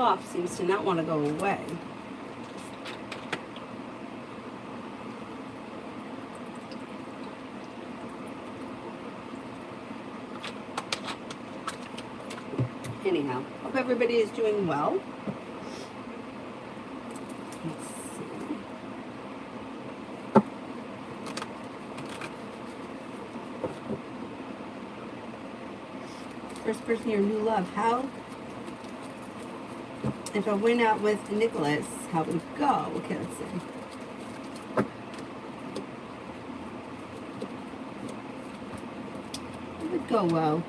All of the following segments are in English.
cough seems to not want to go away. Anyhow, hope everybody is doing well. Let's see. First person, your new love. How, if I went out with Nicholas, how would it go? Okay, let's see. It would go well.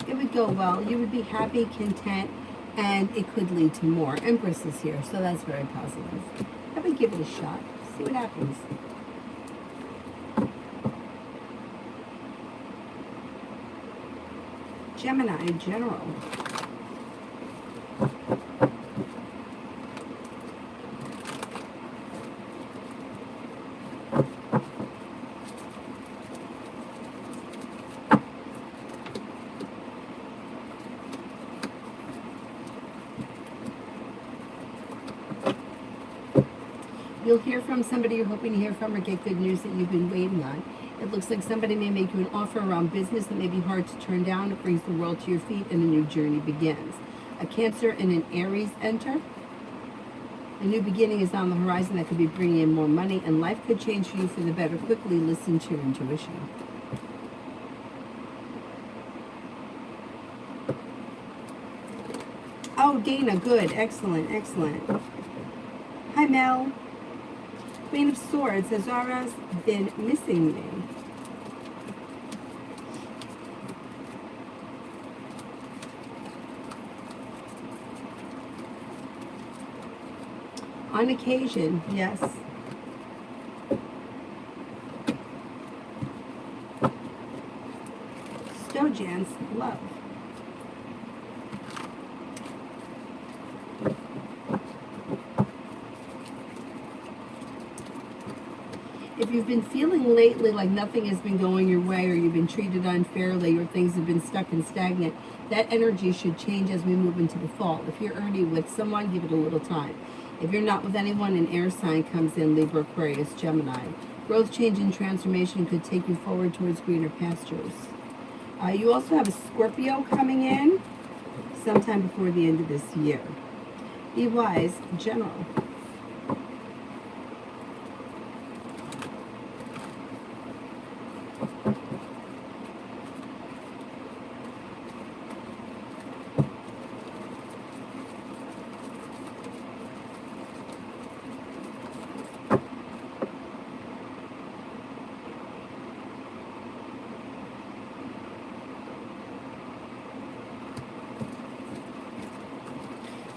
It would go well. You would be happy, content, and it could lead to more. Empress is here, so that's very positive. I would give it a shot. See what happens. Gemini in general. You'll hear from somebody you're hoping to hear from or get good news that you've been waiting on. It looks like somebody may make you an offer around business that may be hard to turn down. It brings the world to your feet and a new journey begins. A Cancer and an Aries enter. A new beginning is on the horizon that could be bringing in more money, and life could change for you for the better. Quickly listen to your intuition. Oh, Dana, good. Excellent, excellent. Hi, Mel. Queen of Swords, has Zara's been missing me? On occasion, yes. Stojans, love. If you've been feeling lately like nothing has been going your way, or you've been treated unfairly, or things have been stuck and stagnant, that energy should change as we move into the fall. If you're already with someone, give it a little time. If you're not with anyone, an air sign comes in, Libra, Aquarius, Gemini. Growth, change, and transformation could take you forward towards greener pastures. You also have a Scorpio coming in sometime before the end of this year. Be wise, general.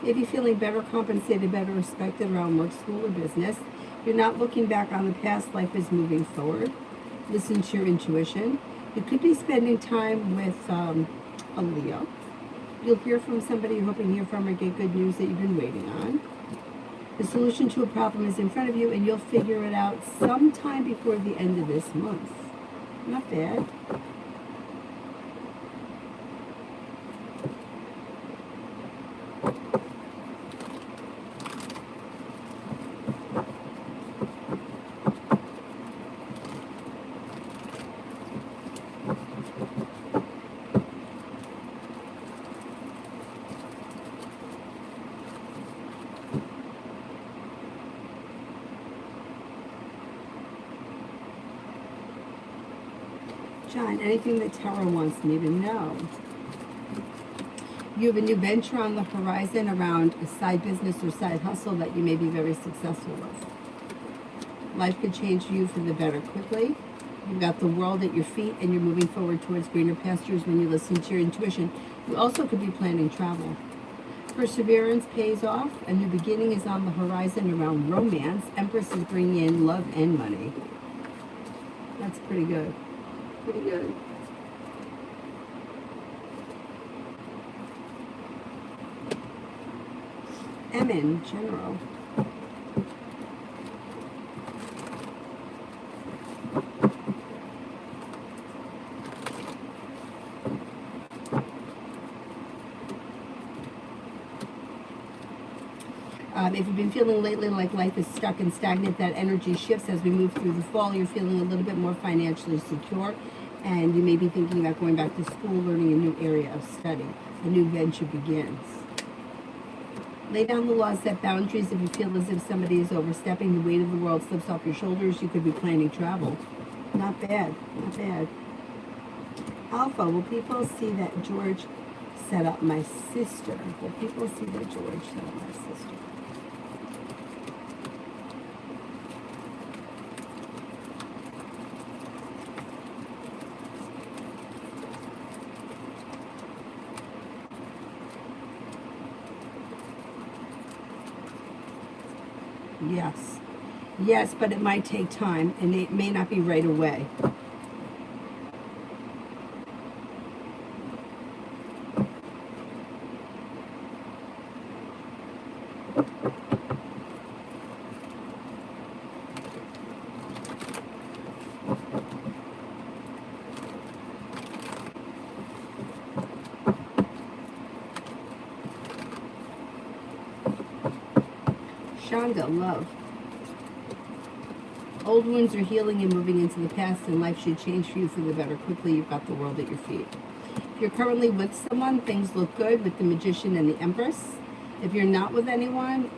Maybe feeling better compensated, better respected around work, school, or business. You're not looking back on the past. Life is moving forward. Listen to your intuition. You could be spending time with a Leo. You'll hear from somebody you're hoping to hear from or get good news that you've been waiting on. The solution to a problem is in front of you, and you'll figure it out sometime before the end of this month. Not bad. John, anything that Tarot wants me to know. You have a new venture on the horizon around a side business or side hustle that you may be very successful with. Life could change for you for the better quickly. You've got the world at your feet, and you're moving forward towards greener pastures when you listen to your intuition. You also could be planning travel. Perseverance pays off. A new beginning is on the horizon around romance. Empress is bringing in love and money. That's pretty good. Pretty good. Emin, general. If you've been feeling lately like life is stuck and stagnant, that energy shifts as we move through the fall. You're feeling a little bit more financially secure, and you may be thinking about going back to school, learning a new area of study. A new venture begins. Lay down the law, set boundaries. If you feel as if somebody is overstepping, the weight of the world slips off your shoulders. You could be planning travel. Not bad, not bad. Alpha, will people see that George set up my sister? Will people see that George set up my sister? Yes. Yes, but it might take time, and it may not be right away. Shonda, love. Old wounds are healing and moving into the past, and life should change for you for the better quickly. You've got the world at your feet. If you're currently with someone, things look good with the Magician and the Empress. If you're not with anyone,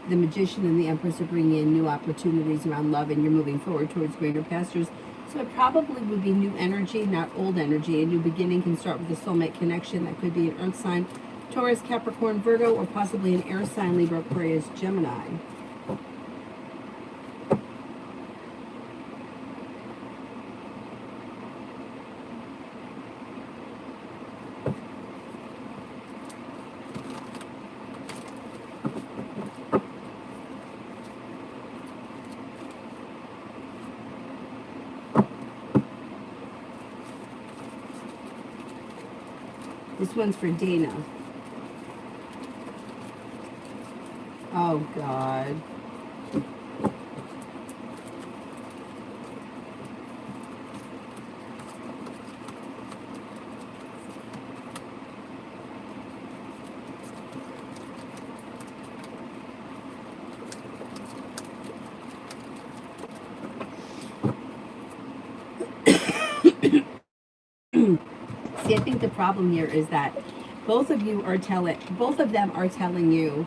the Magician and the Empress are bringing in new opportunities around love, and you're moving forward towards greater pastures. So it probably would be new energy, not old energy. A new beginning can start with a soulmate connection. That could be an Earth sign, Taurus, Capricorn, Virgo, or possibly an air sign, Libra, Aquarius, Gemini. This one's for Dana. Oh, God. See, I think the problem here is that both of them are telling you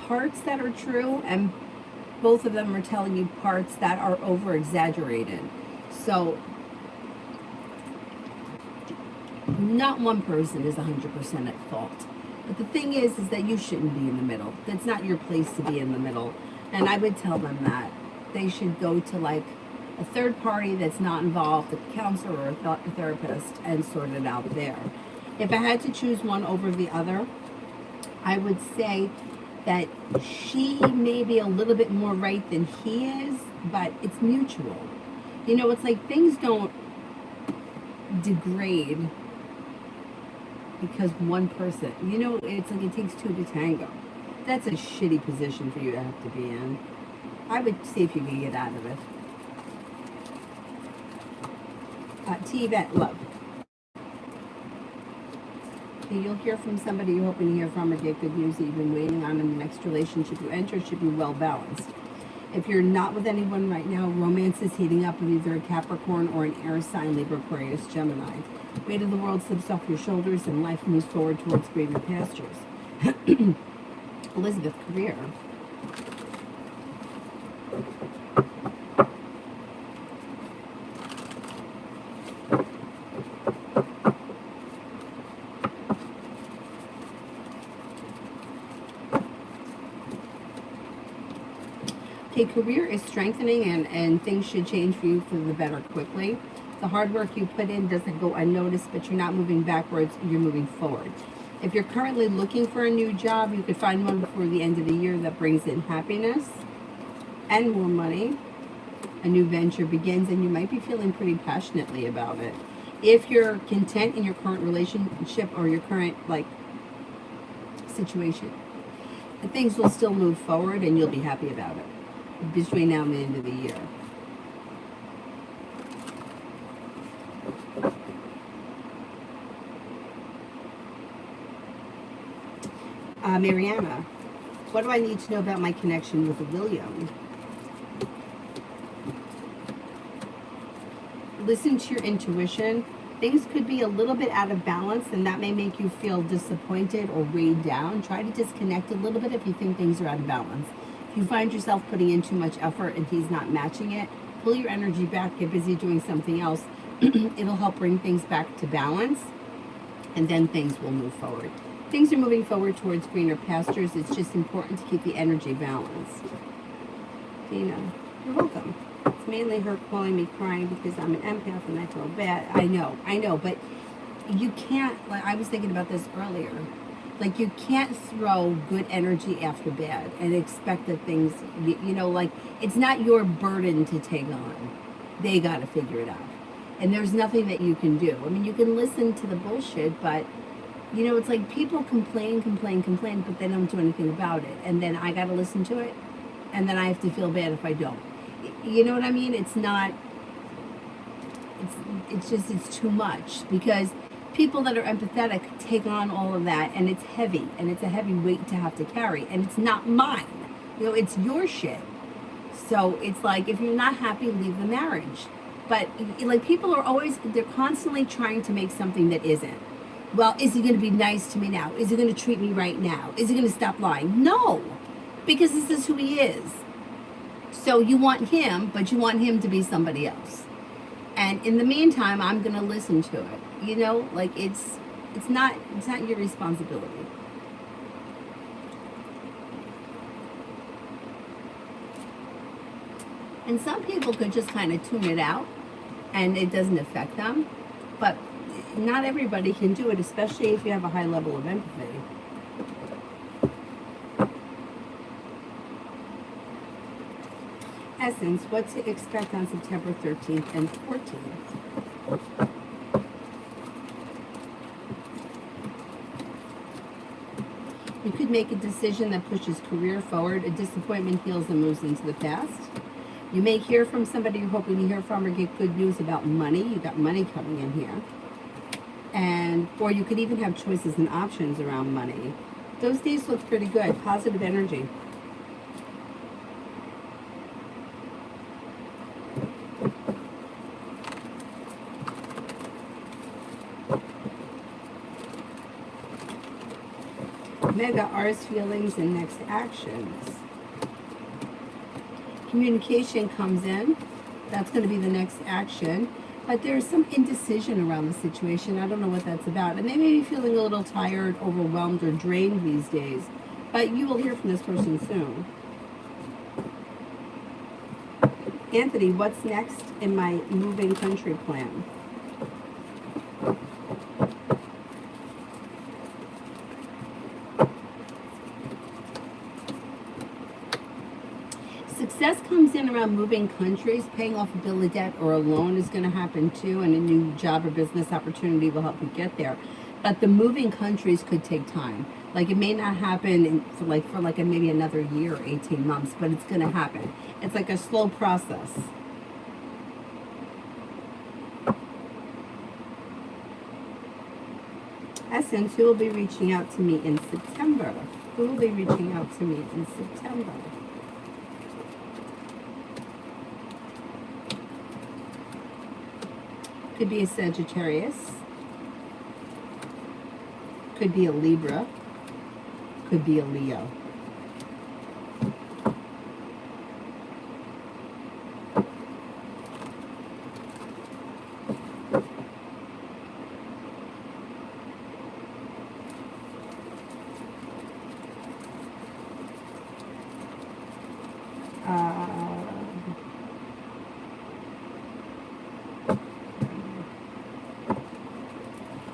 parts that are true, and both of them are telling you parts that are over exaggerated. So not one person is 100% at fault. But the thing is that you shouldn't be in the middle. That's not your place to be in the middle. And I would tell them that they should go to like a third party that's not involved, a counselor or a therapist, and sort it out there. If I had to choose one over the other, I would say that she may be a little bit more right than he is, but it's mutual. You know, it's like things don't degrade because one person, you know, it's like it takes two to tango. That's a shitty position for you to have to be in. I would see if you can get out of it. T-Vet, love. Okay, you'll hear from somebody you're hoping to hear from or get good news that you've been waiting on, in the next relationship you enter should be well balanced. If you're not with anyone right now, romance is heating up with either a Capricorn or an air sign, Libra, Aquarius, Gemini. Weight of the world slips off your shoulders and life moves forward towards greater pastures. Elizabeth, career. Okay, career is strengthening, and things should change for you for the better quickly. The hard work you put in doesn't go unnoticed, but you're not moving backwards, you're moving forward. If you're currently looking for a new job, you could find one before the end of the year that brings in happiness and more money. A new venture begins, and you might be feeling pretty passionately about it. If you're content in your current relationship or your current situation, things will still move forward and you'll be happy about it between now and the end of the year. Mariana, What do I need to know about my connection with William? Listen to your intuition. Things could be a little bit out of balance, and that may make you feel disappointed or weighed down. Try to disconnect a little bit if you think things are out of balance. If you find yourself putting in too much effort and he's not matching it, pull your energy back, get busy doing something else. It'll help bring things back to balance, and then things will move forward. Things are moving forward towards greener pastures. It's just important to keep the energy balanced. Dina, you're welcome. It's mainly her calling me crying because I'm an empath and I feel bad. I know, but you can't, like I was thinking about this earlier, like you can't throw good energy after bad and expect that things, like it's not your burden to take on. They got to figure it out. And there's nothing that you can do. I mean, you can listen to the bullshit, but it's like people complain, but they don't do anything about it. And then I got to listen to it, and then I have to feel bad if I don't. You know what I mean? It's not, it's too much, because people that are empathetic take on all of that, and it's heavy, and it's a heavy weight to have to carry, and it's not mine. It's your shit. So it's like, if you're not happy, leave the marriage. But like people are always, they're constantly trying to make something that isn't. Well, is he going to be nice to me now? Is he going to treat me right now? Is he going to stop lying? No, because this is who he is. So you want him, but you want him to be somebody else. And in the meantime, I'm going to listen to it. Like it's not your responsibility. And some people could just kind of tune it out and it doesn't affect them. But not everybody can do it, especially if you have a high level of empathy. Essence, what to expect on September 13th and 14th. You could make a decision that pushes career forward. A disappointment heals and moves into the past. You may hear from somebody you're hoping to hear from, or get good news about money. You got money coming in here. Or you could even have choices and options around money. Those days look pretty good. Positive energy. Mega R's feelings and next actions. Communication comes in. That's going to be the next action. But there's some indecision around the situation. I don't know what that's about. And they may be feeling a little tired, overwhelmed, or drained these days. But you will hear from this person soon. Anthony, what's next in my moving country plan? Success comes in around moving countries. Paying off a bill of debt or a loan is going to happen too, and a new job or business opportunity will help you get there. But the moving countries could take time. Like it may not happen for maybe another year or 18 months, but it's going to happen. It's like a slow process. Essence, who will be reaching out to me in September? Who will be reaching out to me in September? Could be a Sagittarius. Could be a Libra. Could be a Leo.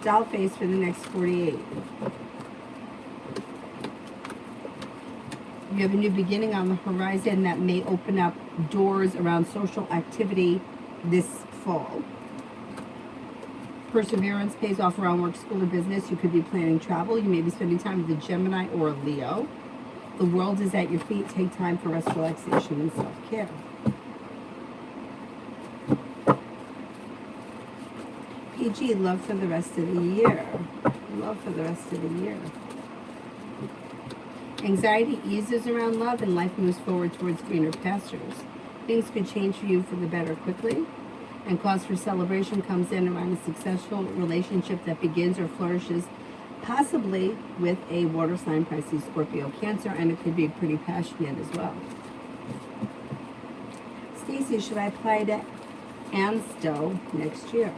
Doll face for the next 48. You have a new beginning on the horizon that may open up doors around social activity this fall. Perseverance pays off around work, school, or business. You could be planning travel. You may be spending time with a Gemini or a Leo. The world is at your feet. Take time for rest, relaxation, and self-care. PG, love for the rest of the year. Love for the rest of the year. Anxiety eases around love and life moves forward towards greener pastures. Things could change for you for the better quickly, and cause for celebration comes in around a successful relationship that begins or flourishes, possibly with a water sign, Pisces, Scorpio, Cancer, and it could be pretty passionate as well. Stacy, should I apply to Ansto next year?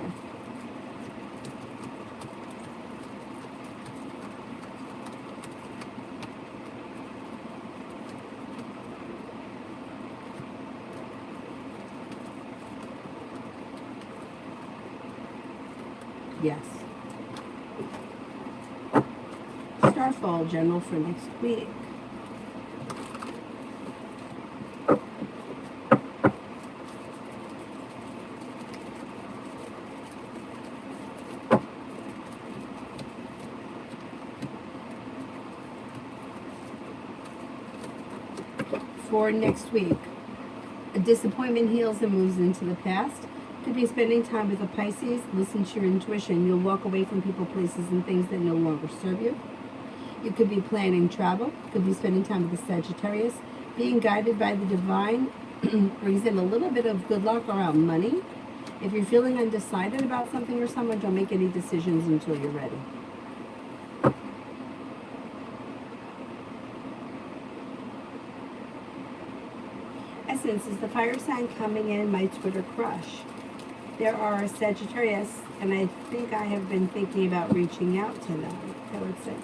Yes. Starfall general for next week. For next week, a disappointment heals and moves into the past. Could be spending time with a Pisces. Listen to your intuition. You'll walk away from people, places, and things that no longer serve you. You could be planning travel. Could be spending time with a Sagittarius. Being guided by the divine brings in a little bit of good luck around money. If you're feeling undecided about something or someone, don't make any decisions until you're ready. Essence, is the fire sign coming in my Twitter crush? There are Sagittarius, and I think I have been thinking about reaching out to them. I would say.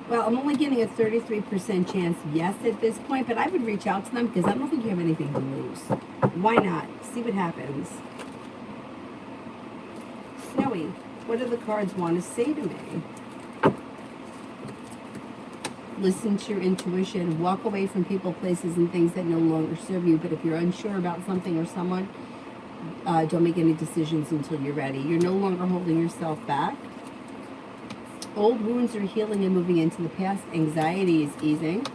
Well, I'm only getting a 33% chance yes at this point, but I would reach out to them because I don't think you have anything to lose. Why not? See what happens. Snowy, what do the cards want to say to me? Listen to your intuition. Walk away from people, places, and things that no longer serve you. But if you're unsure about something or someone, don't make any decisions until you're ready. You're no longer holding yourself back. Old wounds are healing and moving into the past. Anxiety is easing.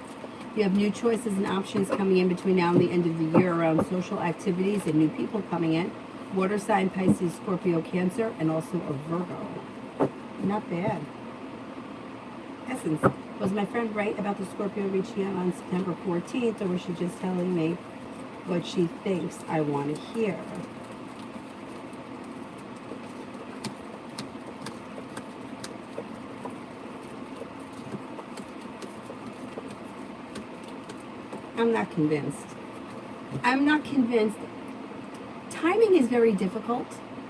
You have new choices and options coming in between now and the end of the year around social activities and new people coming in. Water sign, Pisces, Scorpio, Cancer, and also a Virgo. Not bad. Essence, was my friend right about the Scorpio reaching out on September 14th, or was she just telling me what she thinks I want to hear? I'm not convinced. I'm not convinced. Timing is very difficult.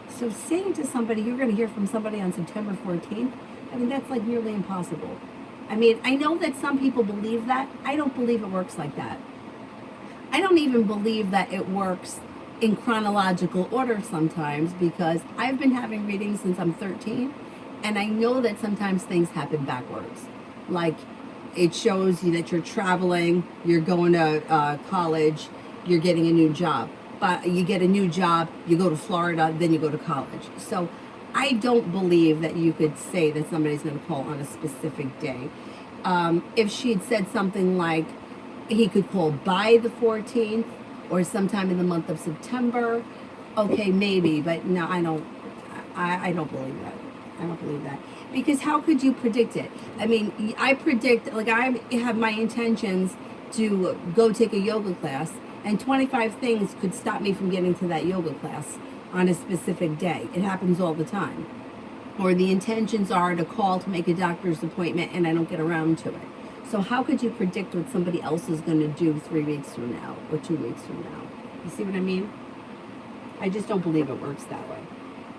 So saying to somebody, you're going to hear from somebody on September 14th, I mean, that's like nearly impossible. I mean, I know that some people believe that. I don't believe it works like that. I don't even believe that it works in chronological order sometimes, because I've been having readings since I'm 13, and I know that sometimes things happen backwards. Like, it shows you that you're traveling, you're going to college, you're getting a new job. But you get a new job, you go to Florida, then you go to college. So I don't believe that you could say that somebody's going to call on a specific day. If she'd said something like he could call by the 14th or sometime in the month of September, okay, maybe. But no, I don't believe that. I don't believe that. Because how could you predict it? I mean, I predict, like, I have my intentions to go take a yoga class, and 25 things could stop me from getting to that yoga class on a specific day. It happens all the time. Or the intentions are to call to make a doctor's appointment, and I don't get around to it. So how could you predict what somebody else is going to do 3 weeks from now or 2 weeks from now? You see what I mean? I just don't believe it works that way.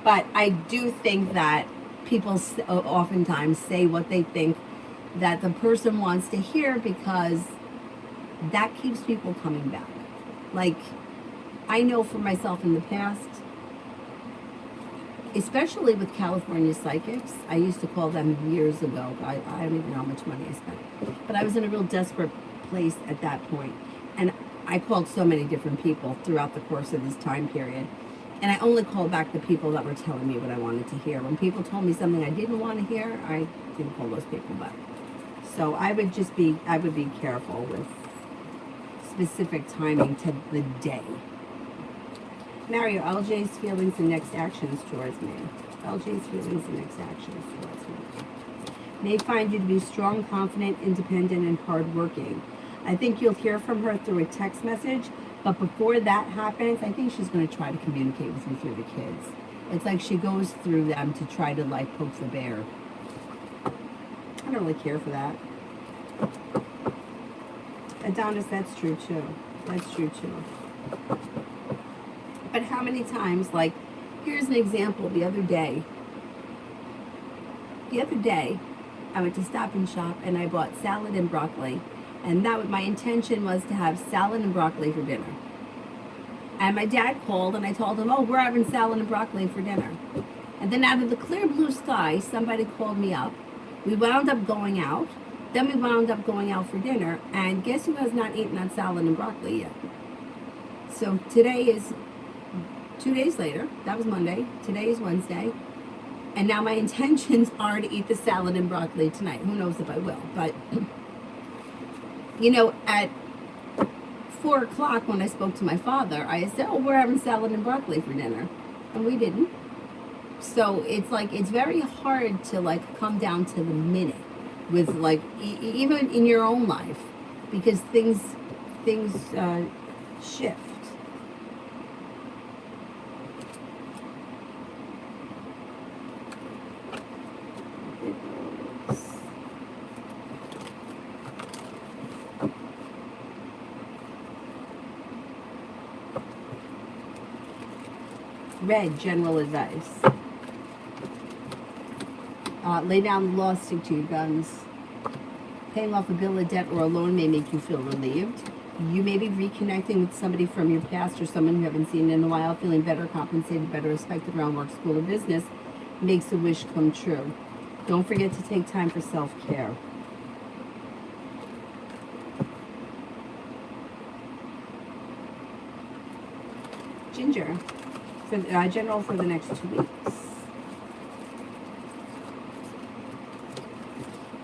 But I do think that people oftentimes say what they think that the person wants to hear, because that keeps people coming back. Like, I know for myself in the past, especially with California psychics, I used to call them years ago. I don't even know how much money I spent. But I was in a real desperate place at that point. And I called so many different people throughout the course of this time period. And I only called back the people that were telling me what I wanted to hear. When people told me something I didn't want to hear, I didn't call those people back. So I would be careful with specific timing to the day. Mario, LJ's feelings and next actions towards me. LJ's feelings and next actions towards me. May find you to be strong, confident, independent, and hardworking. I think you'll hear from her through a text message, but before that happens, I think she's going to try to communicate with you through the kids. It's like she goes through them to try to like poke the bear. I don't really care for that. Adonis, that's true too. That's true too. But how many times, like, here's an example. The other day, I went to Stop and Shop and I bought salad and broccoli. And my intention was to have salad and broccoli for dinner. And my dad called and I told him, oh, we're having salad and broccoli for dinner. And then out of the clear blue sky, somebody called me up. We wound up going out. Then we wound up going out for dinner. And guess who has not eaten that salad and broccoli yet? So today is 2 days later. That was Monday. Today is Wednesday. And now my intentions are to eat the salad and broccoli tonight. Who knows if I will. But, you know, at 4 o'clock when I spoke to my father, I said, oh, we're having salad and broccoli for dinner. And we didn't. So it's like, it's very hard to like come down to the minute with like, even in your own life, because things shift. Red, general advice. Lay down the law, stick to your guns. Paying off a bill of debt or a loan may make you feel relieved. You may be reconnecting with somebody from your past or someone you haven't seen in a while, feeling better compensated, better respected around work, school, or business. Makes a wish come true. Don't forget to take time for self-care. Ginger, for general for the next 2 weeks.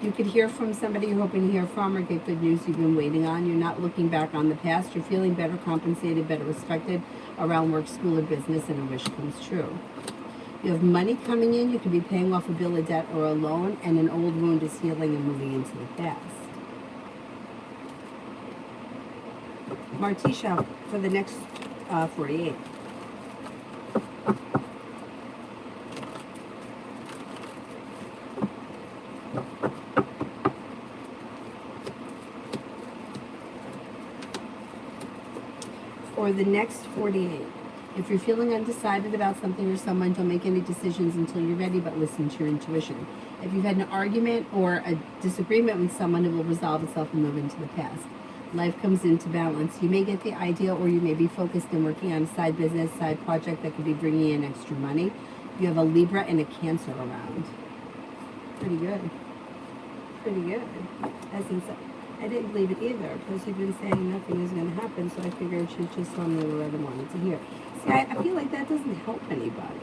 You could hear from somebody you're hoping to hear from or get good news you've been waiting on. You're not looking back on the past. You're feeling better compensated, better respected around work, school, or business, and a wish comes true. You have money coming in. You could be paying off a bill of debt or a loan, and an old wound is healing and moving into the past. Martisha, for the next 48. For the next 48. If you're feeling undecided about something or someone, don't make any decisions until you're ready, but listen to your intuition. If you've had an argument or a disagreement with someone, it will resolve itself and move into the past. Life comes into balance. You may get the idea, or you may be focused and working on a side business, side project that could be bringing in extra money. You have a Libra and a Cancer around. Pretty good. Pretty good. I didn't believe it either, because you've been saying nothing is going to happen, so I figured she'd just tell me what I wanted to hear. See, I feel like that doesn't help anybody.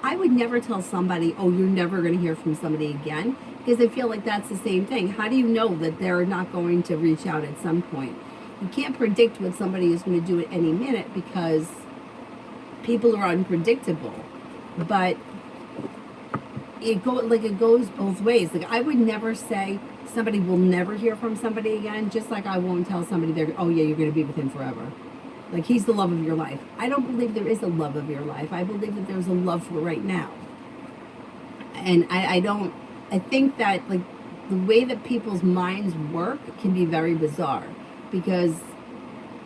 I would never tell somebody, oh, you're never going to hear from somebody again, because I feel like that's the same thing. How do you know that they're not going to reach out at some point? You can't predict what somebody is going to do at any minute, because people are unpredictable. But it goes both ways. Like, I would never say somebody will never hear from somebody again, just like I won't tell somebody oh yeah, you're going to be with him forever. Like, he's the love of your life. I don't believe there is a love of your life. I believe that there's a love for right now. And I think that, like, the way that people's minds work can be very bizarre, because,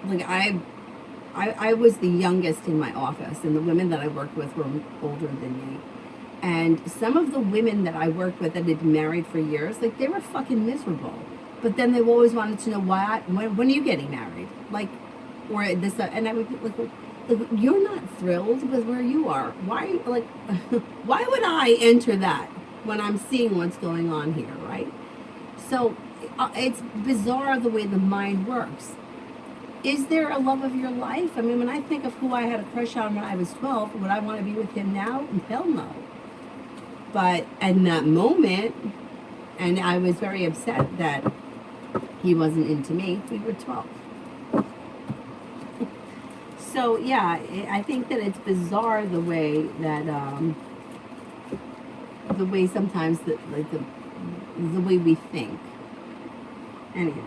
like, I was the youngest in my office, and the women that I worked with were older than me. And some of the women that I worked with that had been married for years, like, they were fucking miserable. But then they always wanted to know when are you getting married? Like, or this, and I would be like, you're not thrilled with where you are. Why, like, why would I enter that when I'm seeing what's going on here, right? So it's bizarre the way the mind works. Is there a love of your life? I mean, when I think of who I had a crush on when I was 12, would I want to be with him now? Hell no. But in that moment, and I was very upset that he wasn't into me, we were 12. So yeah, I think that it's bizarre the way that the way sometimes that like the way we think. Anyhow.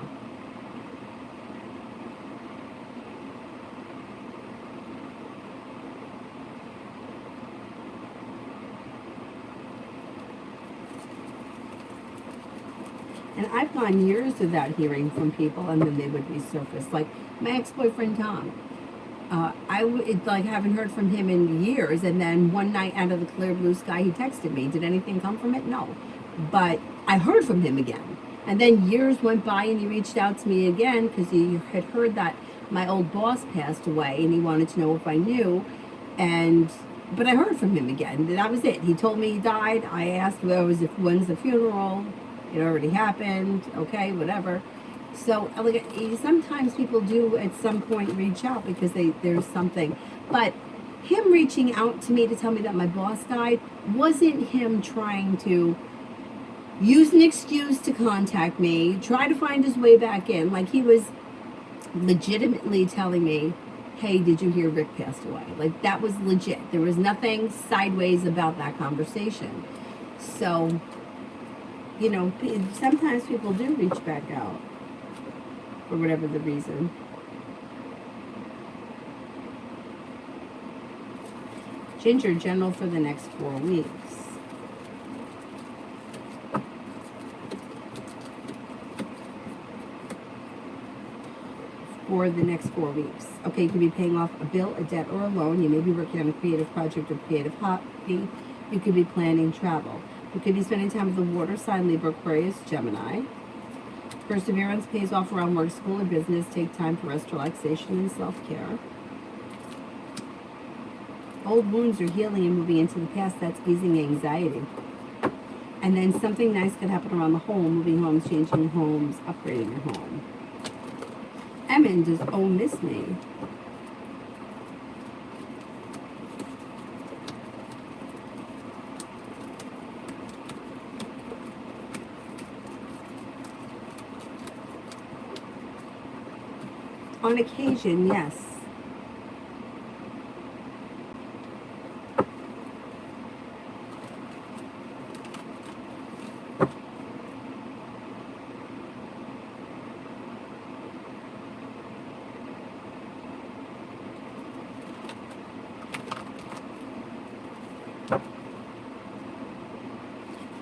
And I've gone years without hearing from people, and then they would resurface. Like my ex-boyfriend Tom, like haven't heard from him in years, and then one night out of the clear blue sky, he texted me. Did anything come from it? No, but I heard from him again, and then years went by, and he reached out to me again because he had heard that my old boss passed away, and he wanted to know if I knew, but I heard from him again. And that was it. He told me he died. I asked when's the funeral. It already happened. Okay, whatever. So, like, sometimes people do at some point reach out because there's something. But him reaching out to me to tell me that my boss died wasn't him trying to use an excuse to contact me, try to find his way back in. Like, he was legitimately telling me, hey, did you hear Rick passed away? Like, that was legit. There was nothing sideways about that conversation. So, you know, sometimes people do reach back out for whatever the reason. Ginger, general for the next 4 weeks. For the next 4 weeks. Okay, you could be paying off a bill, a debt, or a loan. You may be working on a creative project or creative hobby. You could be planning travel. You could be spending time with the water sign, Libra, Aquarius, Gemini. Perseverance pays off around work, school, or business. Take time for rest, relaxation, and self-care. Old wounds are healing and moving into the past. That's easing anxiety. And then something nice could happen around the home, moving homes, changing homes, upgrading your home. Emin, does O miss me? On occasion, yes.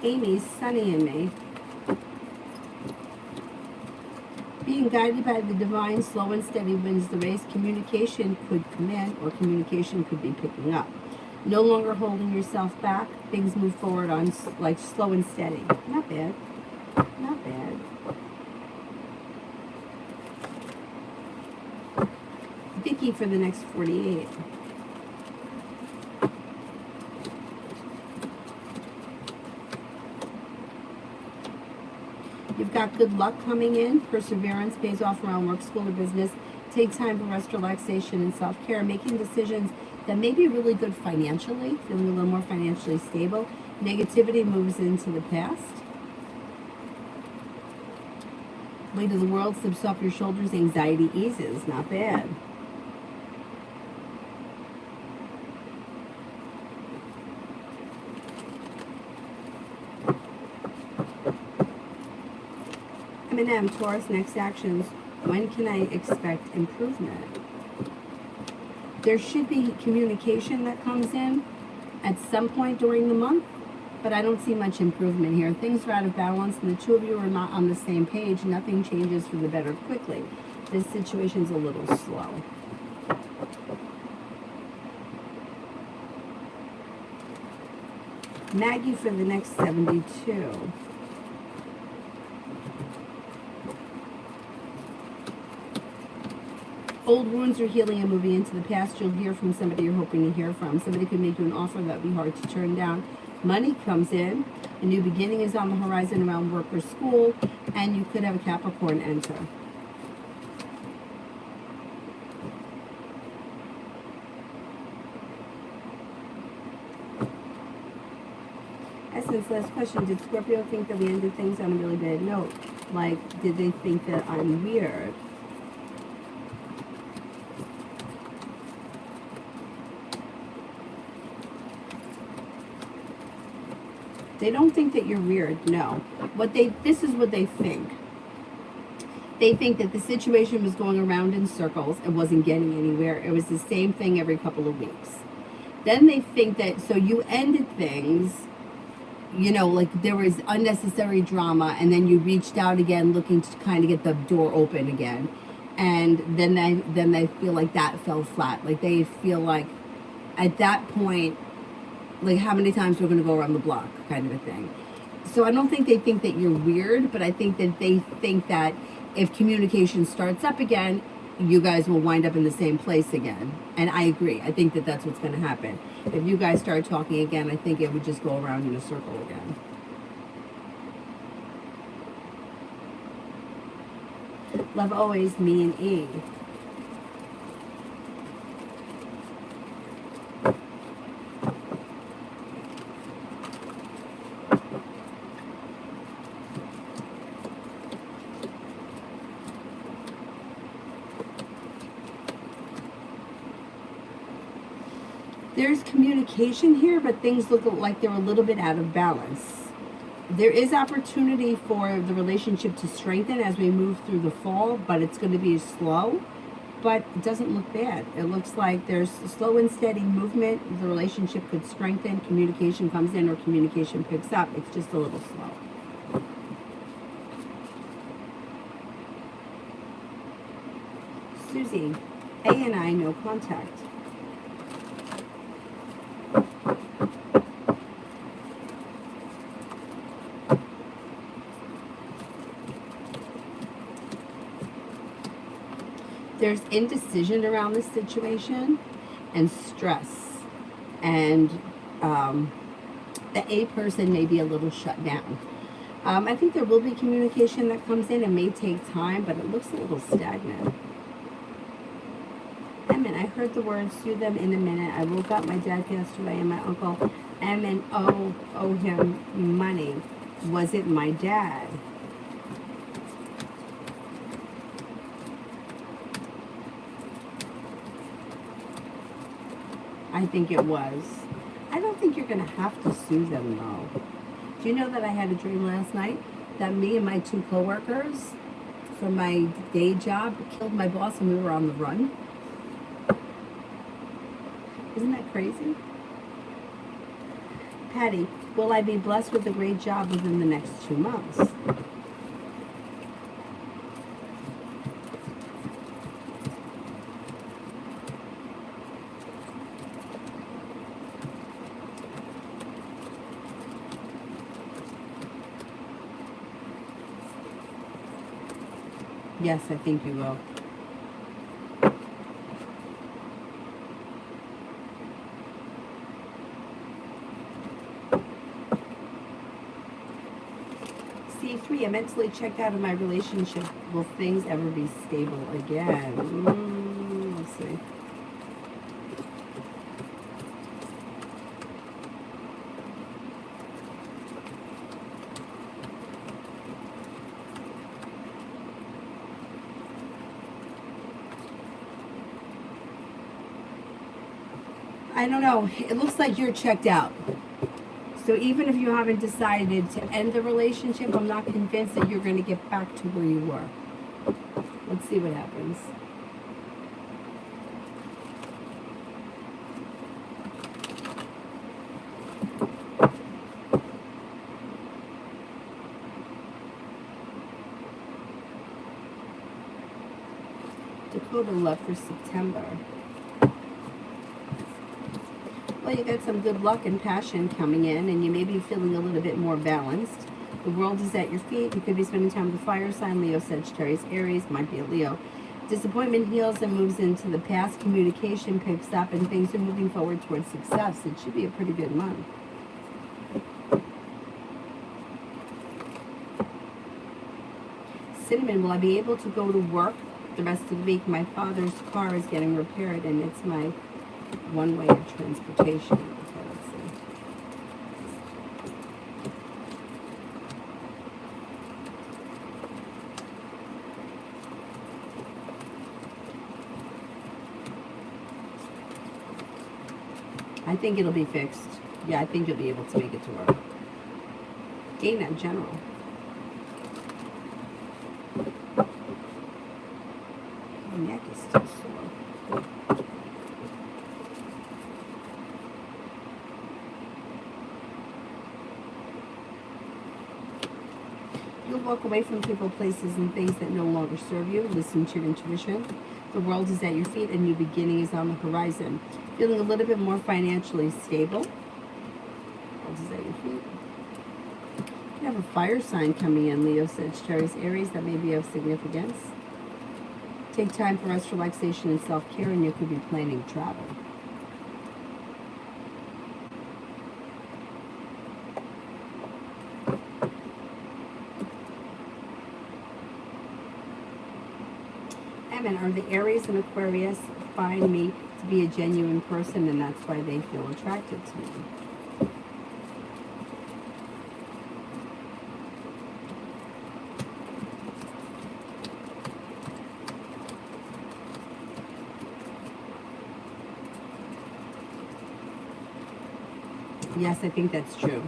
Amy, Sunny, and me. Being guided by the divine, slow and steady wins the race. Communication could come in, or communication could be picking up. No longer holding yourself back. Things move forward on like slow and steady. Not bad. Not bad. Vicky for the next 48. You've got good luck coming in. Perseverance pays off around work, school, or business. Take time for rest, relaxation, and self-care. Making decisions that may be really good financially, feeling a little more financially stable. Negativity moves into the past. Weight of the world slips off your shoulders. Anxiety eases. Not bad. M&M, Taurus, next actions. When can I expect improvement? There should be communication that comes in at some point during the month, but I don't see much improvement here. Things are out of balance, and the two of you are not on the same page. Nothing changes for the better quickly. This situation's a little slow. Maggie for the next 72. Old wounds are healing and moving into the past. You'll hear from somebody you're hoping to hear from. Somebody could make you an offer that would be hard to turn down. Money comes in. A new beginning is on the horizon around work or school. And you could have a Capricorn enter. Essence, last question. Did Scorpio think that we ended things on a really bad note? Like, did they think that I'm weird? They don't think that you're weird, no. This is what they think. They think that the situation was going around in circles and wasn't getting anywhere. It was the same thing every couple of weeks. Then they think that, so you ended things, you know, like there was unnecessary drama, and then you reached out again looking to kind of get the door open again. And then they feel like that fell flat. Like they feel like at that point, like how many times we're going to go around the block kind of a thing. So I don't think they think that you're weird, but I think that they think that if communication starts up again, you guys will wind up in the same place again. And I agree. I think that that's what's going to happen. If you guys start talking again, I think it would just go around in a circle again. Love always, me and E. There's communication here, but things look like they're a little bit out of balance. There is opportunity for the relationship to strengthen as we move through the fall, but it's going to be slow, but it doesn't look bad. It looks like there's slow and steady movement. The relationship could strengthen. Communication comes in or communication picks up. It's just a little slow. Susie, A and I, no contact. There's indecision around this situation and stress. And the A person may be a little shut down. I think there will be communication that comes in. It may take time, but it looks a little stagnant. I heard the words, sue them in a minute. I woke up, my dad passed away, and my uncle M&O owe him money. Was it my dad? I think it was. I don't think you're going to have to sue them, though. Do you know that I had a dream last night that me and my 2 coworkers from my day job killed my boss and we were on the run? Isn't that crazy? Patty, will I be blessed with a great job within the next 2 months? Yes, I think you will. C3, I'm mentally checked out of my relationship. Will things ever be stable again? Let's see. I don't know. It looks like you're checked out. So even if you haven't decided to end the relationship, I'm not convinced that you're going to get back to where you were. Let's see what happens. Dakota love for September. Well, you got some good luck and passion coming in, and you may be feeling a little bit more balanced. The world is at your feet. You could be spending time with a fire sign, Leo, Sagittarius, Aries, might be a Leo. Disappointment heals and moves into the past. Communication picks up, and things are moving forward towards success. It should be a pretty good month. Cinnamon, will I be able to go to work the rest of the week? My father's car is getting repaired, and it's my one way of transportation. Okay, let's see. I think it'll be fixed. Yeah, I think you'll be able to make it to work. Gain that general. My neck is still sore. You'll walk away from people, places, and things that no longer serve you. Listen to your intuition. The world is at your feet. A new beginning is on the horizon. Feeling a little bit more financially stable. The world is at your feet. You have a fire sign coming in, Leo, Sagittarius, Aries. That may be of significance. Take time for rest, relaxation, and self-care, and you could be planning travel. And are the Aries and Aquarius find me to be a genuine person, and that's why they feel attracted to me? Yes, I think that's true.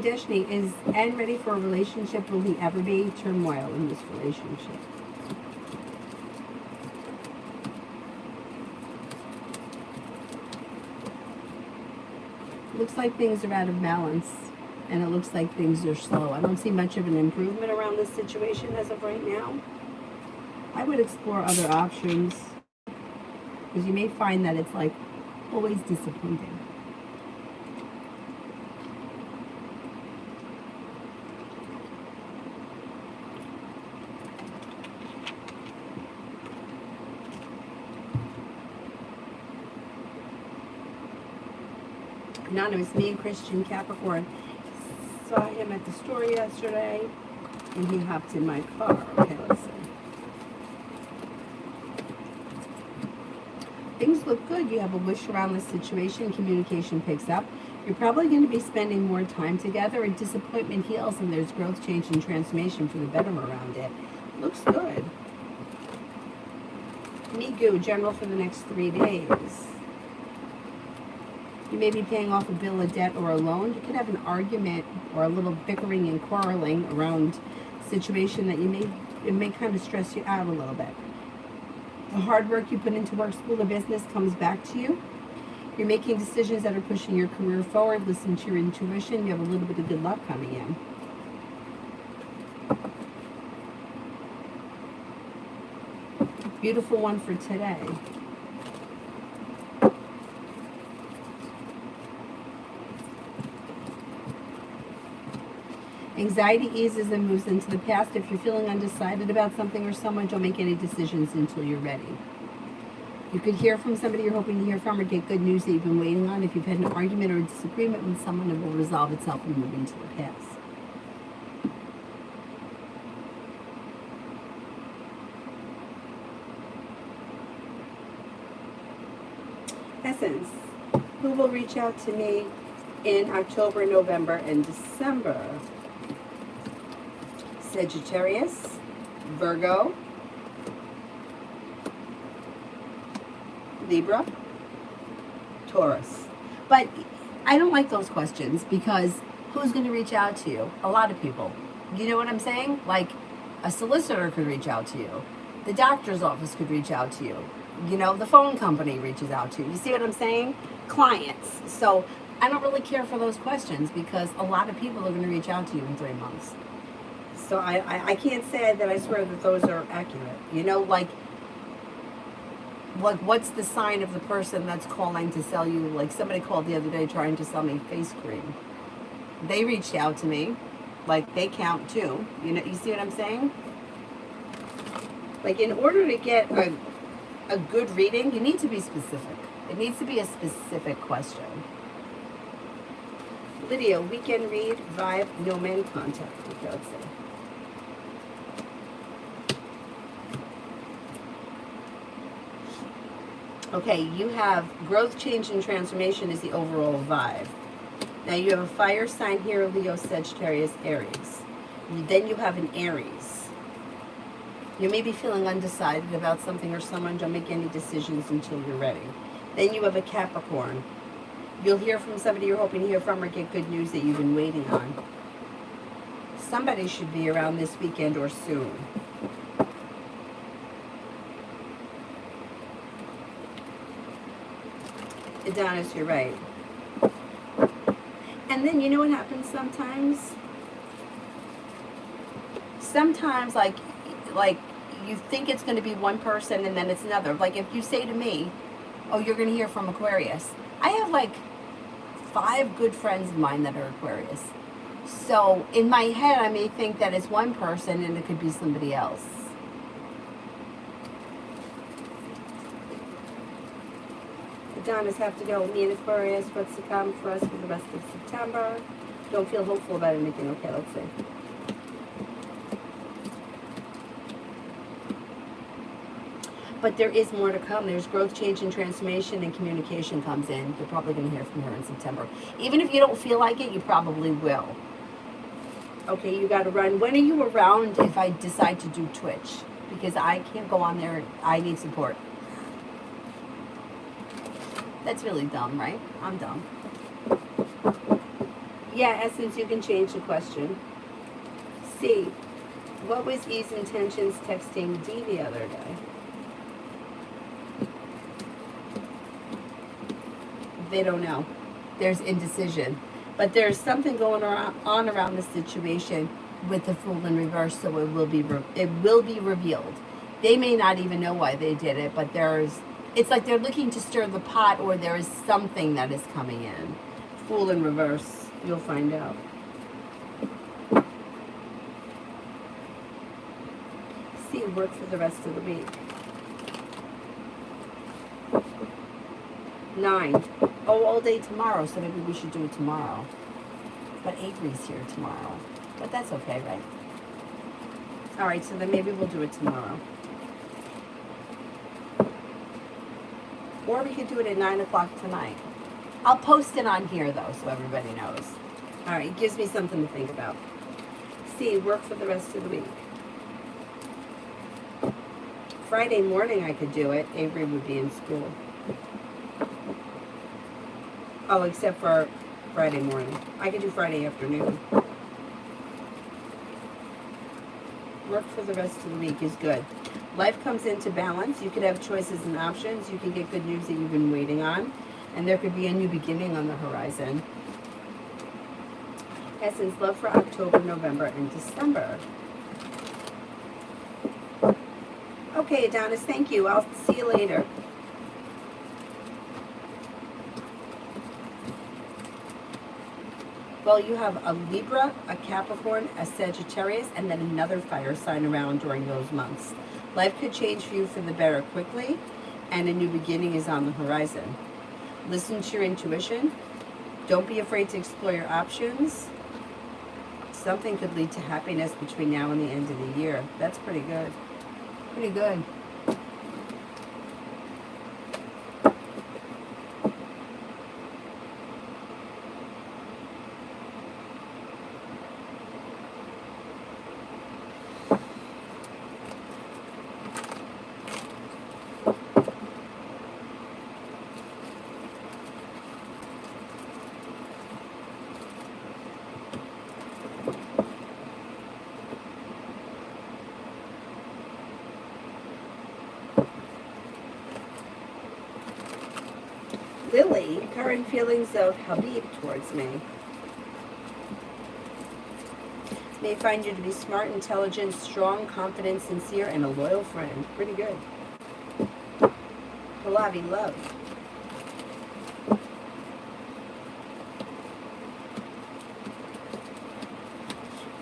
Destiny is Ed ready for a relationship? Will he ever be? Turmoil in this relationship. Looks like things are out of balance, and it looks like things are slow. I don't see much of an improvement around this situation as of right now. I would explore other options, because you may find that it's like always disappointing. Anonymous, me and Christian Capricorn saw him at the store yesterday, and he hopped in my car. Okay, let's see. Things look good. You have a wish around this situation. Communication picks up. You're probably going to be spending more time together, and disappointment heals, and there's growth, change, and transformation for the better around it. Looks good. Migu, general for the next 3 days. You may be paying off a bill, a debt, or a loan. You could have an argument or a little bickering and quarreling around a situation that it may kind of stress you out a little bit. The hard work you put into work, school, or business comes back to you. You're making decisions that are pushing your career forward. Listen to your intuition. You have a little bit of good luck coming in. Beautiful one for today. Anxiety eases and moves into the past. If you're feeling undecided about something or someone, don't make any decisions until you're ready. You could hear from somebody you're hoping to hear from, or get good news that you've been waiting on. If you've had an argument or a disagreement with someone, it will resolve itself and move into the past. Essence, who will reach out to me in October, November, and December? Sagittarius, Virgo, Libra, Taurus. But I don't like those questions, because who's going to reach out to you? A lot of people. You know what I'm saying? Like, a solicitor could reach out to you. The doctor's office could reach out to you. You know, the phone company reaches out to you. You see what I'm saying? Clients. So I don't really care for those questions, because a lot of people are going to reach out to you in 3 months. So I can't say that I swear that those are accurate. You know, like what's the sign of the person that's calling to sell you? Like, somebody called the other day trying to sell me face cream. They reached out to me. Like, they count too. You know, you see what I'm saying? Like, in order to get a good reading, you need to be specific. It needs to be a specific question. Lydia, weekend read, vibe, no man contact. Okay, let's see. Okay, you have growth, change, and transformation is the overall vibe. Now you have a fire sign here, Leo, Sagittarius, Aries. Then you have an Aries. You may be feeling undecided about something or someone. Don't make any decisions until you're ready. Then you have a Capricorn. You'll hear from somebody you're hoping to hear from or get good news that you've been waiting on. Somebody should be around this weekend or soon. Adonis, you're right. And then you know what happens sometimes? Sometimes like you think it's going to be one person and then it's another. Like if you say to me, oh, you're going to hear from Aquarius. I have like 5 good friends of mine that are Aquarius. So in my head, I may think that it's one person and it could be somebody else. Adonis have to go. Me and Aquarius, what's to come for us for the rest of September? Don't feel hopeful about anything. Okay, let's see. But there is more to come. There's growth, change, and transformation, and communication comes in. You're probably going to hear from her in September. Even if you don't feel like it, you probably will. Okay, you got to run. When are you around if I decide to do Twitch? Because I can't go on there. I need support. That's really dumb, right? I'm dumb. Yeah, Essence, you can change the question. C. What was E's intentions texting D the other day? They don't know. There's indecision. But there's something going on around the situation with the Fool in reverse, so it will be revealed. They may not even know why they did it, but it's like they're looking to stir the pot, or there is something that is coming in. Fool in reverse. You'll find out. See, work for the rest of the week. 9. Oh, all day tomorrow, so maybe we should do it tomorrow. But Avery's here tomorrow. But that's okay, right? All right, so then maybe we'll do it tomorrow. Or we could do it at 9 o'clock tonight. I'll post it on here, though, so everybody knows. All right, it gives me something to think about. See, work for the rest of the week. Friday morning I could do it. Avery would be in school. Oh, except for Friday morning. I could do Friday afternoon. Work for the rest of the week is good. Life comes into balance. You could have choices and options. You can get good news that you've been waiting on. And there could be a new beginning on the horizon. Essence, love for October, November, and December. Okay, Adonis, thank you. I'll see you later. Well, you have a Libra, a Capricorn, a Sagittarius, and then another fire sign around during those months. Life could change for you for the better quickly, and a new beginning is on the horizon. Listen to your intuition. Don't be afraid to explore your options. Something could lead to happiness between now and the end of the year. That's pretty good. Pretty good. Lily, current feelings of Habib towards me. May find you to be smart, intelligent, strong, confident, sincere, and a loyal friend. Pretty good. Pallavi, love.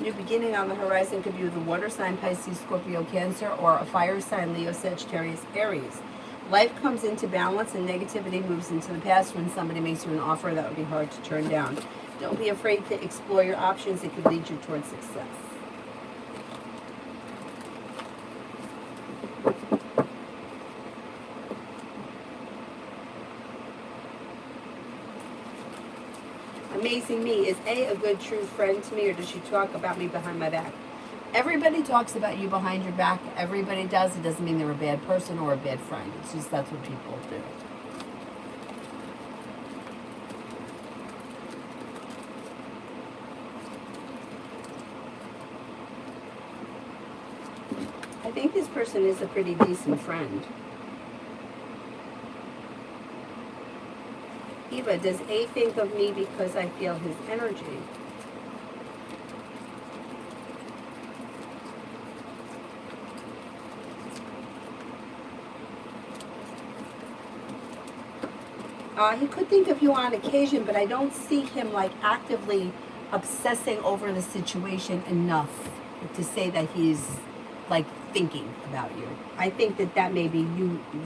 New beginning on the horizon could be with a water sign, Pisces, Scorpio, Cancer, or a fire sign, Leo, Sagittarius, Aries. Life comes into balance and negativity moves into the past. When somebody makes you an offer that would be hard to turn down. Don't be afraid to explore your options. It could lead you towards success. Amazing Me. Is A a good true friend to me, or does she talk about me behind my back? Everybody talks about you behind your back. Everybody does. It doesn't mean they're a bad person or a bad friend. It's just that's what people do. I think this person is a pretty decent friend. Eva, does A think of me because I feel his energy? He could think of you on occasion, but I don't see him like actively obsessing over the situation enough to say that he's like thinking about you. I think that that may be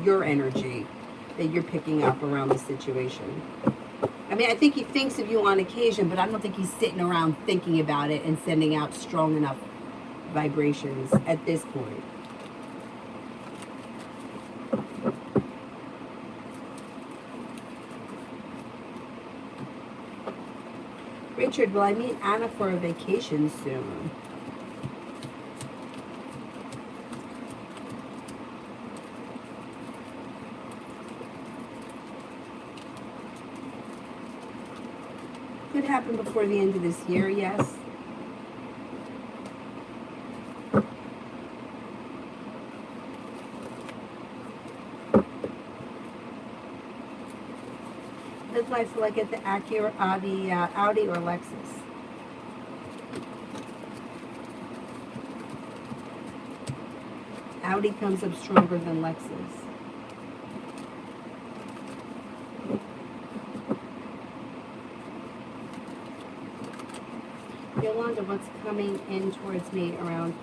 your energy that you're picking up around the situation. I mean, I think he thinks of you on occasion, but I don't think he's sitting around thinking about it and sending out strong enough vibrations at this point. Richard, will I meet Anna for a vacation soon? Could happen before the end of this year, yes. Live life will I get the Acura, Audi or Lexus? Audi comes up stronger than Lexus. Yolanda, what's coming in towards me around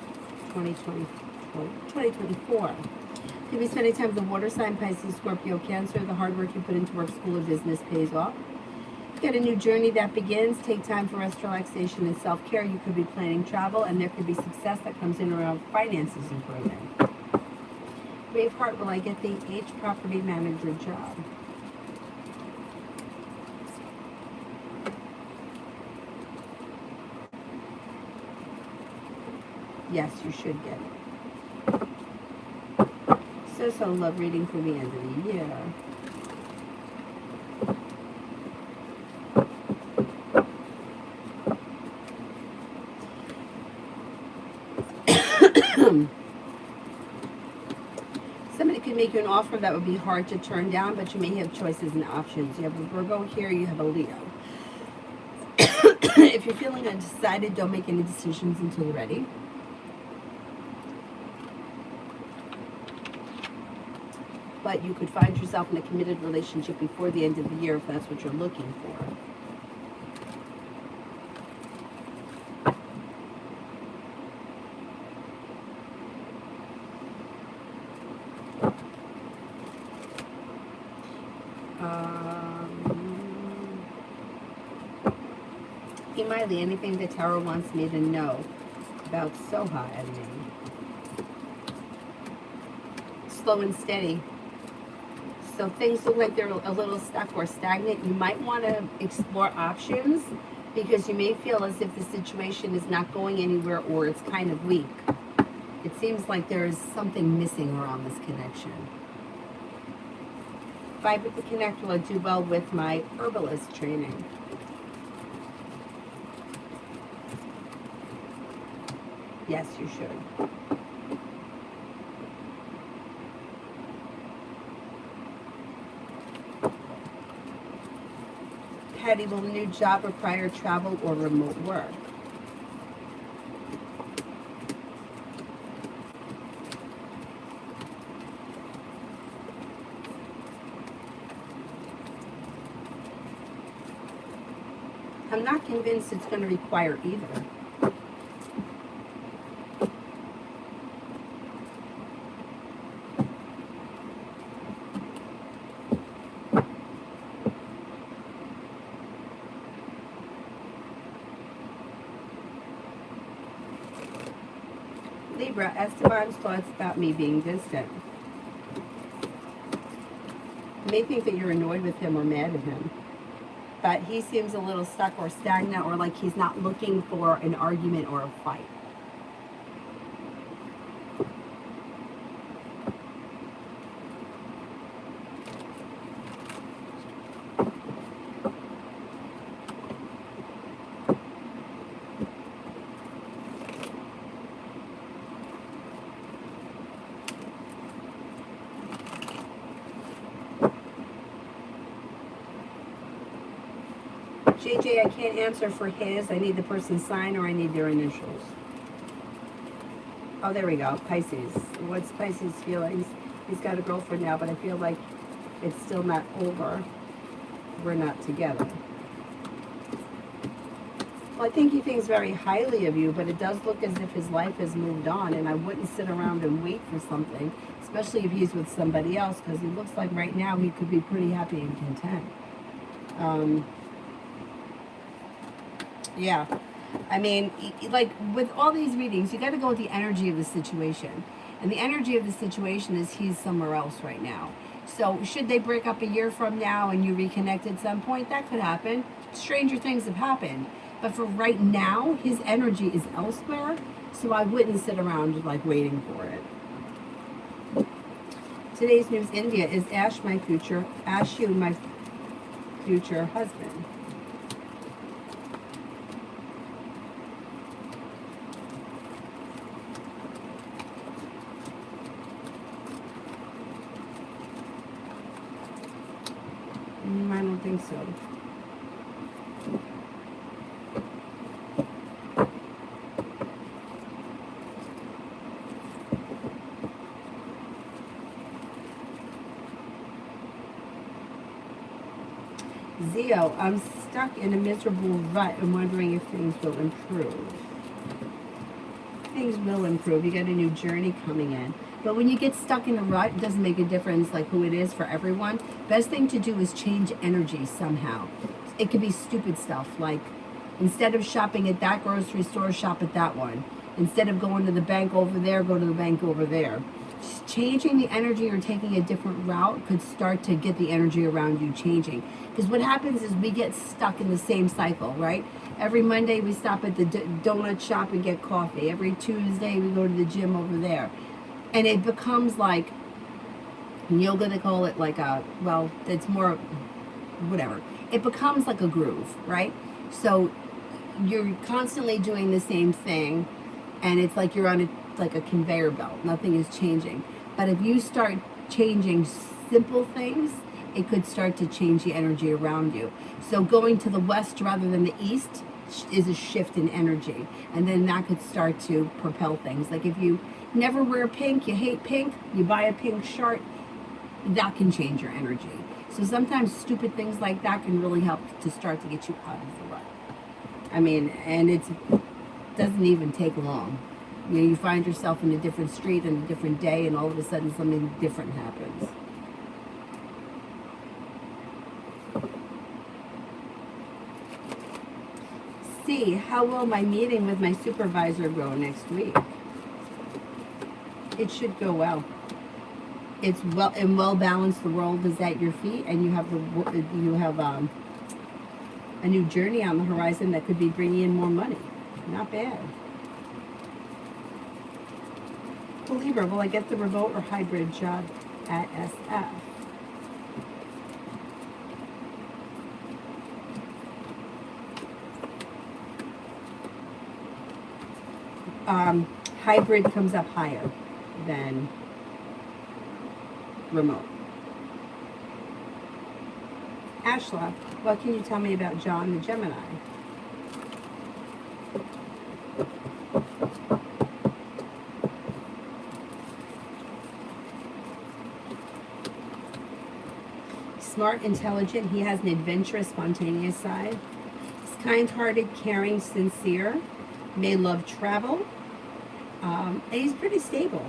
2024? Could be spending time with the water sign, Pisces, Scorpio, Cancer. The hard work you put into work, school, or business pays off. Get a new journey that begins. Take time for rest, relaxation, and self-care. You could be planning travel, and there could be success that comes in around finances improvement. Braveheart, will I get the H property manager job? Yes, you should get it. So love reading for the end of the year. Somebody could make you an offer that would be hard to turn down, but you may have choices and options. You have a Virgo here, you have a Leo. If you're feeling undecided, don't make any decisions until you're ready. But you could find yourself in a committed relationship before the end of the year if that's what you're looking for. Hey Miley, anything the tarot wants me to know about Soha and me? Slow and steady. So things look like they're a little stuck or stagnant. You might want to explore options because you may feel as if the situation is not going anywhere or it's kind of weak. It seems like there is something missing around this connection. Vibe with the Connect, will I do well with my herbalist training? Yes, you should. Patty, will a new job require travel or remote work? I'm not convinced it's going to require either. Libra, Esteban's thoughts about me being distant. You may think that you're annoyed with him or mad at him. But he seems a little stuck or stagnant, or like he's not looking for an argument or a fight. JJ, I can't answer for his. I need the person's sign or I need their initials. Oh, there we go. Pisces. What's Pisces' feelings? He's got a girlfriend now, but I feel like it's still not over. We're not together. Well, I think he thinks very highly of you, but it does look as if his life has moved on, and I wouldn't sit around and wait for something, especially if he's with somebody else, because he looks like right now he could be pretty happy and content. Yeah. I mean, like with all these readings, you got to go with the energy of the situation. And the energy of the situation is he's somewhere else right now. So should they break up a year from now and you reconnect at some point, that could happen. Stranger things have happened. But for right now, his energy is elsewhere. So I wouldn't sit around like waiting for it. Today's news, India, is Ash my future, Ash you my future husband. I don't think so. Zio, I'm stuck in a miserable rut and wondering if things will improve. Things will improve. You got a new journey coming in. But when you get stuck in a rut, it doesn't make a difference like who it is for everyone. Best thing to do is change energy somehow. It could be stupid stuff like instead of shopping at that grocery store, shop at that one. Instead of going to the bank over there, go to the bank over there. Just changing the energy or taking a different route could start to get the energy around you changing. Because what happens is we get stuck in the same cycle, right? Every Monday we stop at the donut shop and get coffee. Every Tuesday we go to the gym over there. And it becomes like, in yoga they call it like a, well, it's more, whatever. It becomes like a groove, right? So you're constantly doing the same thing, and it's like you're on a conveyor belt. Nothing is changing. But if you start changing simple things, it could start to change the energy around you. So going to the west rather than the east is a shift in energy. And then that could start to propel things. Like if you never wear pink, you hate pink, you buy a pink shirt, that can change your energy. So sometimes stupid things like that can really help to start to get you out of the rut. I mean, and it doesn't even take long. You know, you find yourself in a different street on a different day, and all of a sudden something different happens. See, how will my meeting with my supervisor go next week? It should go well. It's well balanced. The world is at your feet, and you have a new journey on the horizon that could be bringing in more money. Not bad. Libra, will I get the remote or hybrid job at SF? Hybrid comes up higher than remote. Ashla, what can you tell me about John the Gemini? Smart, intelligent, he has an adventurous, spontaneous side. He's kind-hearted, caring, sincere, may love travel, and he's pretty stable,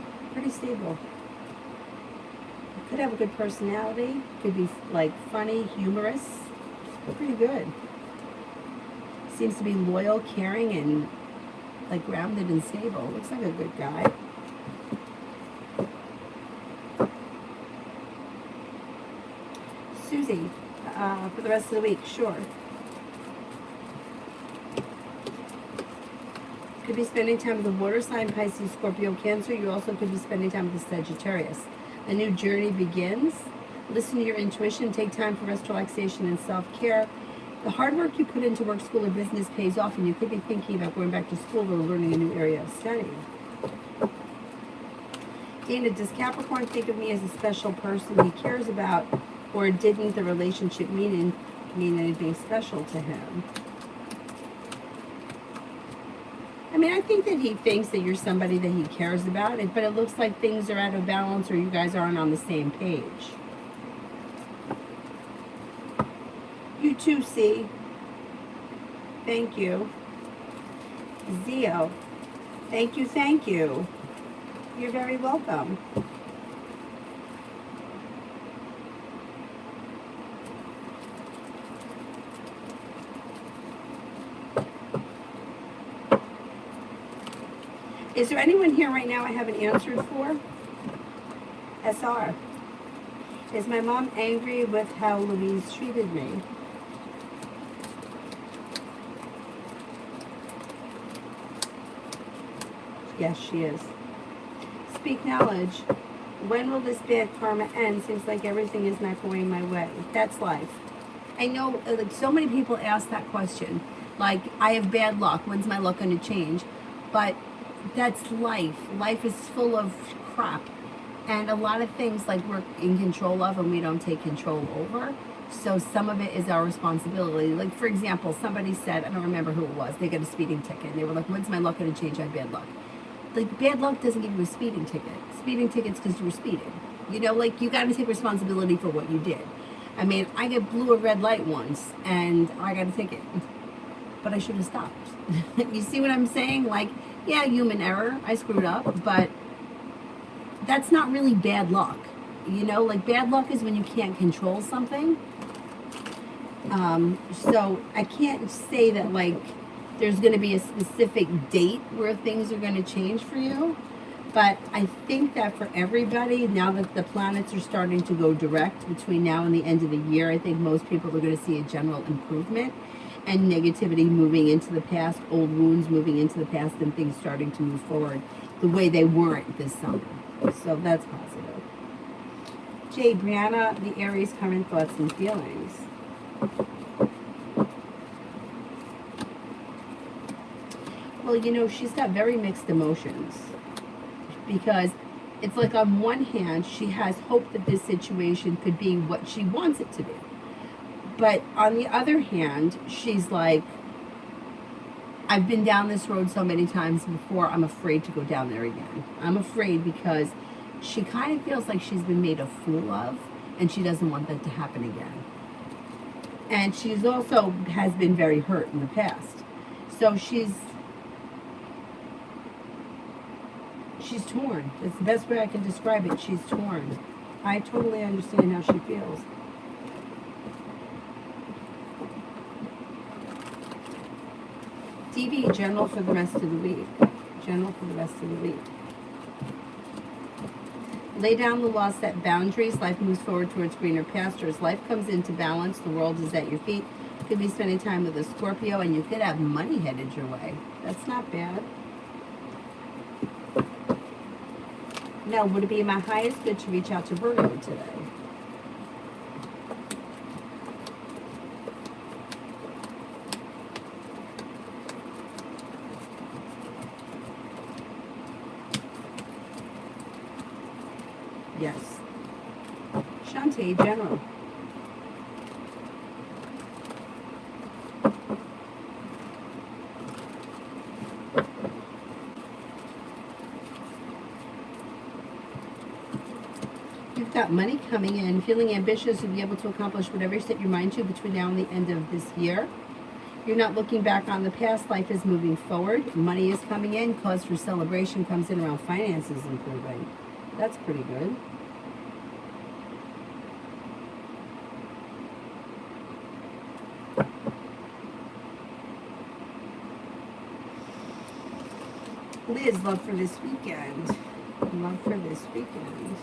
Could have a good personality, could be like funny, humorous, pretty good. Seems to be loyal, caring, and like grounded and stable. Looks like a good guy. Susie, for the rest of the week, sure. Could be spending time with the water sign, Pisces, Scorpio, Cancer. You also could be spending time with the Sagittarius. A new journey begins. Listen to your intuition. Take time for rest, relaxation, and self-care. The hard work you put into work, school, or business pays off, and you could be thinking about going back to school or learning a new area of study. Dana, does Capricorn think of me as a special person he cares about, or didn't the relationship mean anything special to him? I mean, I think that he thinks that you're somebody that he cares about, but it looks like things are out of balance or you guys aren't on the same page. You too, C. Thank you. Zio. Thank you, thank you. You're very welcome. Is there anyone here right now I haven't answered for? SR. Is my mom angry with how Louise treated me? Yes, she is. Speak knowledge. When will this bad karma end? Seems like everything is not going my way. That's life. I know, like, so many people ask that question. Like, I have bad luck. When's my luck going to change? But that's life. Life is full of crap. And a lot of things, like, we're in control of and we don't take control over. So some of it is our responsibility. Like, for example, somebody said, I don't remember who it was, they got a speeding ticket. And they were like, when's my luck going to change? I have bad luck. Like, bad luck doesn't give you a speeding ticket. Speeding ticket's because you were speeding. You know, like, you got to take responsibility for what you did. I mean, I get blue a red light once, and I got a ticket. But I should have stopped. You see what I'm saying? Like, yeah, human error. I screwed up, but that's not really bad luck. You know, like, bad luck is when you can't control something. So I can't say that, like, there's going to be a specific date where things are going to change for you. But I think that for everybody, now that the planets are starting to go direct between now and the end of the year, I think most people are going to see a general improvement and negativity moving into the past, old wounds moving into the past, and things starting to move forward the way they weren't this summer. So that's positive. Jay, Brianna, the Aries current thoughts and feelings. Well, you know, she's got very mixed emotions, because it's like, on one hand, she has hope that this situation could be what she wants it to be. But on the other hand, she's like, I've been down this road so many times before, I'm afraid to go down there again. I'm afraid because she kind of feels like she's been made a fool of, and she doesn't want that to happen again. And she's also has been very hurt in the past. So she's torn. It's the best way I can describe it. She's torn. I totally understand how she feels. TV, general for the rest of the week. General for the rest of the week. Lay down the law, set boundaries. Life moves forward towards greener pastures. Life comes into balance. The world is at your feet. You could be spending time with a Scorpio, and you could have money headed your way. That's not bad. Now, would it be my highest good to reach out to Virgo today? Yes. Shantae, general. You've got money coming in, feeling ambitious, you'll be able to accomplish whatever you set your mind to between now and the end of this year. You're not looking back on the past. Life is moving forward. Money is coming in. Cause for celebration comes in around finances improving. That's pretty good. Liz, love for this weekend. Love for this weekend.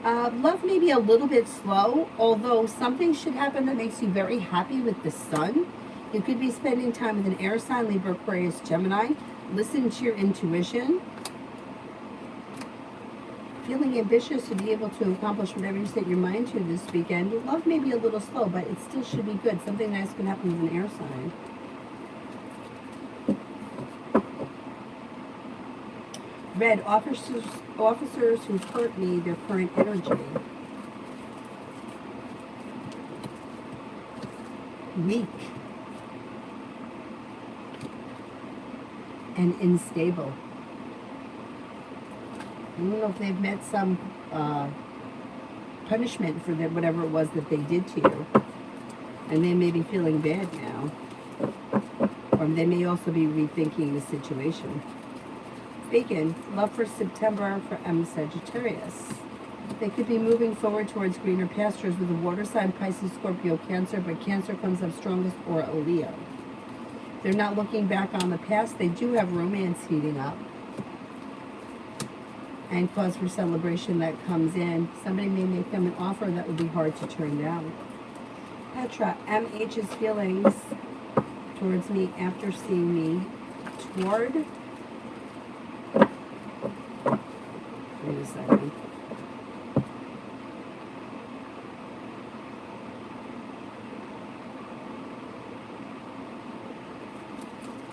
Love may be a little bit slow, although something should happen that makes you very happy with the sun. You could be spending time with an air sign, Libra, Aquarius, Gemini. Listen to your intuition. Feeling ambitious to be able to accomplish whatever you set your mind to this weekend. Your love may be a little slow, but it still should be good. Something nice can happen with an air sign. Red, officers who hurt me, their current energy. Weak and unstable. I don't know if they've met some punishment for whatever it was that they did to you. And they may be feeling bad now. Or they may also be rethinking the situation. Bacon, love for September for M Sagittarius. They could be moving forward towards greener pastures with a water sign, Pisces, Scorpio, Cancer, but Cancer comes up strongest, or a Leo. They're not looking back on the past. They do have romance heating up and cause for celebration that comes in. Somebody may make them an offer that would be hard to turn down. Petra, MH's feelings towards me after seeing me toward... Wait a second.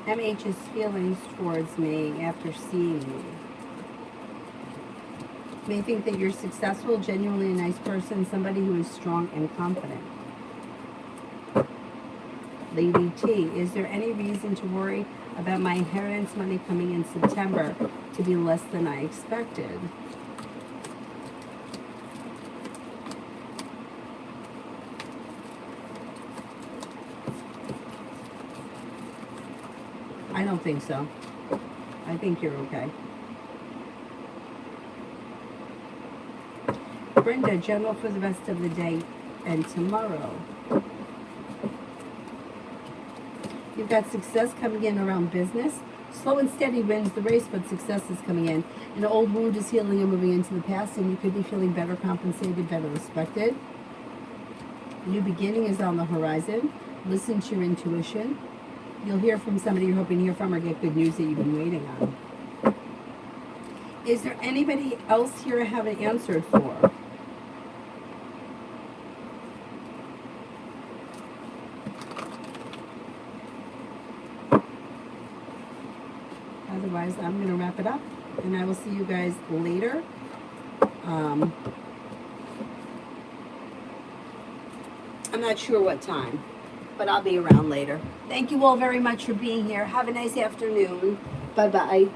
MH's feelings towards me after seeing me. May think that you're successful, genuinely a nice person, somebody who is strong and confident. Lady T, is there any reason to worry about my inheritance money coming in September to be less than I expected? I don't think so. I think you're okay. Brenda, general for the rest of the day and tomorrow. You've got success coming in around business. Slow and steady wins the race, but success is coming in. An old wound is healing and moving into the past, and you could be feeling better compensated, better respected. A new beginning is on the horizon. Listen to your intuition. You'll hear from somebody you're hoping to hear from, or get good news that you've been waiting on. Is there anybody else here I haven't answered for? Otherwise, I'm going to wrap it up, and I will see you guys later. I'm not sure what time, but I'll be around later. Thank you all very much for being here. Have a nice afternoon. Bye-bye.